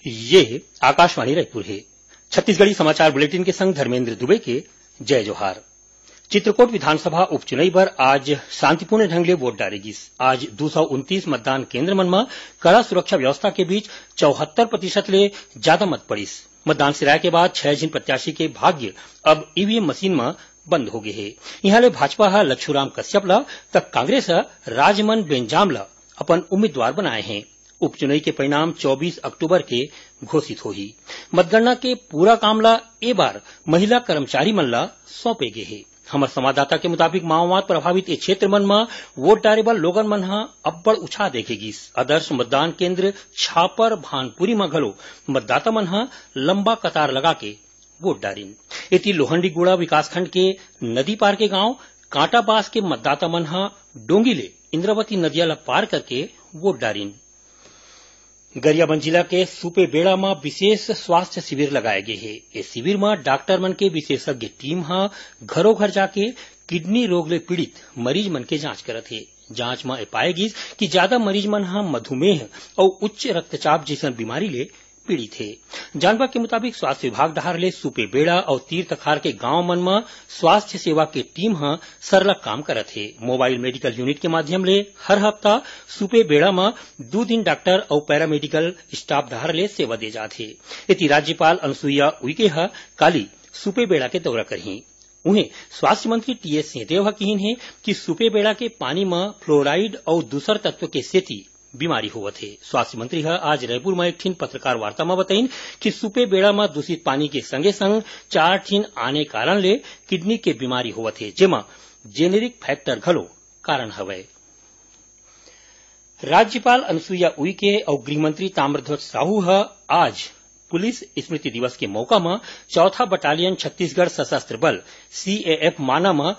ये आकाशवाणी रायपुर है। छत्तीसगढ़ी समाचार बुलेटिन के संग धर्मेंद्र दुबे के जय जोहार। चित्रकोट विधानसभा उपचुनाव पर आज शांतिपूर्ण ढंग ले वोट डालेगी। आज 229 मतदान केंद्र मन में कड़ा सुरक्षा व्यवस्था के बीच 74% ले ज्यादा मत पड़िस। मतदान सिराय के बाद 6 जिन प्रत्याशी के भाग्य अब ईवीएम मशीन में बंद हो गए है। यहाँ ले भाजपा हा लच्छूराम कश्यप ला तक कांग्रेस राजमन बेंजाम ला अपन उम्मीदवार बनाए हैं। उपचुनाव के परिणाम 24 अक्टूबर के घोषित होही। मतगणना के पूरा कामला ए बार महिला कर्मचारी मन ला सौंपे गए है। हमार संवाददाता के मुताबिक माओवाद प्रभावित ए क्षेत्र मन में वोट डाले बर लोगन मन हा अब्बड़ उत्साह देखेगिस। आदर्श मतदान केंद्र छापर भानपुरी में घलो मतदाता मन हा लंबा कतार लगा के वोट डालिन। इति लोहंडीगुड़ा विकासखंड के नदी पार के गांव कांटाबास के मतदाता मन हा डोंगी ले इंद्रावती नदिया ला पार करके वोट डालिन। गरियाबंद जिला के सुपे बेड़ा में विशेष स्वास्थ्य शिविर लगाए गए है। इस शिविर में डॉक्टर मन के विशेषज्ञ टीम हा घरों घर जाके किडनी रोग ले पीड़ित मरीज मन के जांच करत है। जांच में पाएगी कि ज्यादा मरीज मन हा मधुमेह और उच्च रक्तचाप जैसन बीमारी ले पीड़ित है। जानकारी के मुताबिक स्वास्थ्य विभाग डहार ले सुपे बेड़ा और तीर तखार के गांव मन में स्वास्थ्य सेवा के टीम हा सरलग काम करत है। मोबाइल मेडिकल यूनिट के माध्यम ले हर हफ्ता सुपे बेड़ा में 2 दिन डॉक्टर और पैरामेडिकल स्टाफ डहार ले सेवा दे जात है। इति राज्यपाल अनुसुईया उइके हा काली सुपे बेड़ा के दौरा करही। उन्हें स्वास्थ्य मंत्री टीएस सिंहदेव कहिन है कि सुपे बेड़ा के पानी में फ्लोराइड और दूसर तत्व के सेती बीमारी होवत है। स्वास्थ्य मंत्री आज रायपुर में एक पत्रकार वार्ता में बताइन कि सुपे बेड़ा में दूषित पानी के संगे संग 4 ठिन आने कारण ले किडनी के बीमारी होवत है, जेमा जेनेरिक फैक्टर घलो कारण हवय। राज्यपाल अनुसुईया उइके और गृहमंत्री ताम्रध्वज साहू आज पुलिस स्मृति दिवस के मौका में 4था बटालियन छत्तीसगढ़ सशस्त्र बल सीएएफ माना में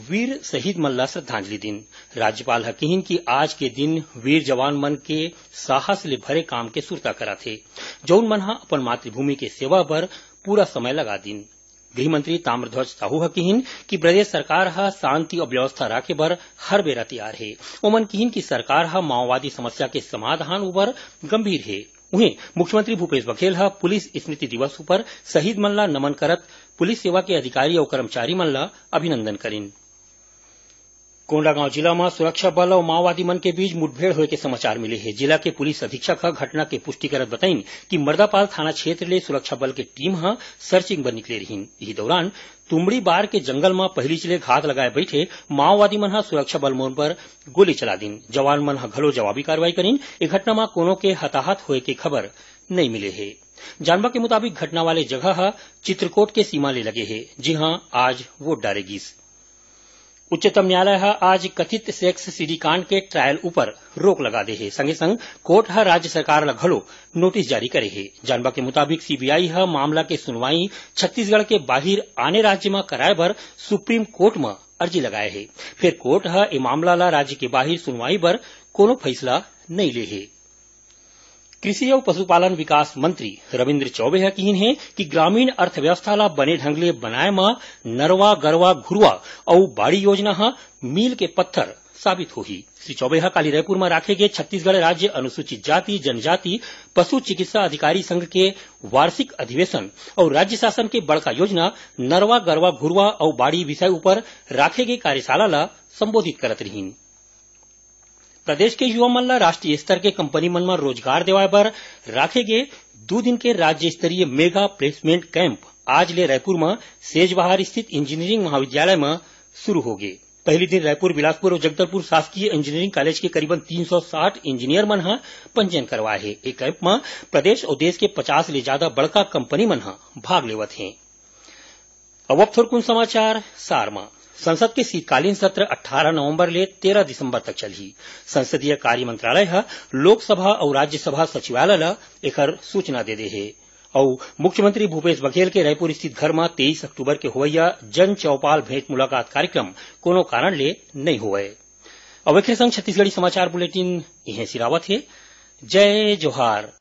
वीर शहीद मन ला श्रद्धांजलि दिन। राज्यपाल कहिन कि आज के दिन वीर जवान मन के साहस ले भरे काम के सुरता करा थे, जौन मन अपन मातृभूमि के सेवा पर पूरा समय लगा दिन। गृहमंत्री ताम्रध्वज साहू कहिन कि प्रदेश सरकार शांति और व्यवस्था राखे बर हर बेरा तैयार है। ओमन कहिन कि सरकार माओवादी समस्या के समाधान उबर गंभीर है। उन्हें मुख्यमंत्री भूपेश बघेल पुलिस स्मृति दिवस पर शहीद मन ला नमन करत पुलिस सेवा के अधिकारी और कर्मचारी मन ला अभिनंदन करिन। कोंडागांव जिला में सुरक्षा बल और माओवादी मन के बीच मुठभेड़ होए के समाचार मिले हैं। जिला के पुलिस अधीक्षक घटना के पुष्टि करत बताइन कि मर्दापाल थाना क्षेत्र ले सुरक्षा बल के टीम सर्चिंग बर निकले रहीन। इसी दौरान तुमड़ी बार के जंगल में पहली चले घात लगाए बैठे माओवादी मन सुरक्षा बल मोन पर गोली चला दिन। जवान मन घलो जवाबी कार्रवाई करीन। ए घटना में कोनो के हताहत होए के खबर नहीं मिले है। जानवा के मुताबिक घटना वाले जगह चित्रकोट के सीमा ले लगे है, जी हां आज वोट डालेगी। उच्चतम न्यायालय आज कथित सेक्स सीडी कांड के ट्रायल ऊपर रोक लगा दे है। संगे संग कोर्ट राज्य सरकार ला घलो नोटिस जारी करे है। जानवा के मुताबिक सीबीआई मामला के सुनवाई छत्तीसगढ़ के बाहिर आने राज्य में कराए बर सुप्रीम कोर्ट में अर्जी लगाए है। फिर कोर्ट ए मामला ला राज्य के बाहिर सुनवाई बर कोनो फैसला नहीं ले है। कृषि और पशुपालन विकास मंत्री रविन्द्र चौबे कहिन है कि ग्रामीण अर्थव्यवस्था ला बने ढंग ले बनाए में नरवा गरवा घुरवा और बाड़ी योजना मील के पत्थर साबित होही। श्री चौबे काली रायपुर में राखे गए छत्तीसगढ़ राज्य अनुसूचित जाति जनजाति पशु चिकित्सा अधिकारी संघ के वार्षिक अधिवेशन और राज्य शासन के बड़का योजना नरवा गरवा घुरवा और बाड़ी विषय ऊपर राखे गए कार्यशाला ला संबोधित करत रहीन। प्रदेश के युवा मन ला राष्ट्रीय स्तर के कंपनी मन में रोजगार देवाए बर राखे गए 2 दिन के राज्य स्तरीय मेगा प्लेसमेंट कैंप आज ले रायपुर में सेजबहार स्थित इंजीनियरिंग महाविद्यालय में शुरू हो गए। पहले दिन रायपुर, बिलासपुर और जगदलपुर शासकीय इंजीनियरिंग कॉलेज के करीबन 360 इंजीनियर मन पंजीयन करवाए है। एक कैंप में प्रदेश और देश के 50 ले ज्यादा बड़का कंपनी मन भाग लेवत हैं। अब थोड़कुन समाचार सार में। संसद के शीतकालीन सत्र 18 नवंबर ले 13 दिसंबर तक चलही। संसदीय कार्य मंत्रालय लोकसभा और राज्यसभा सचिवालय ला एकर सूचना दे दे है। और मुख्यमंत्री भूपेश बघेल के रायपुर स्थित घर में 23 अक्टूबर के होवैया जन चौपाल भेंट मुलाकात कार्यक्रम कोनो कारण ले नहीं हुए। अब एक संग छत्तीसगढ़ी समाचार बुलेटिन इहें सिरावत है। जय जोहार।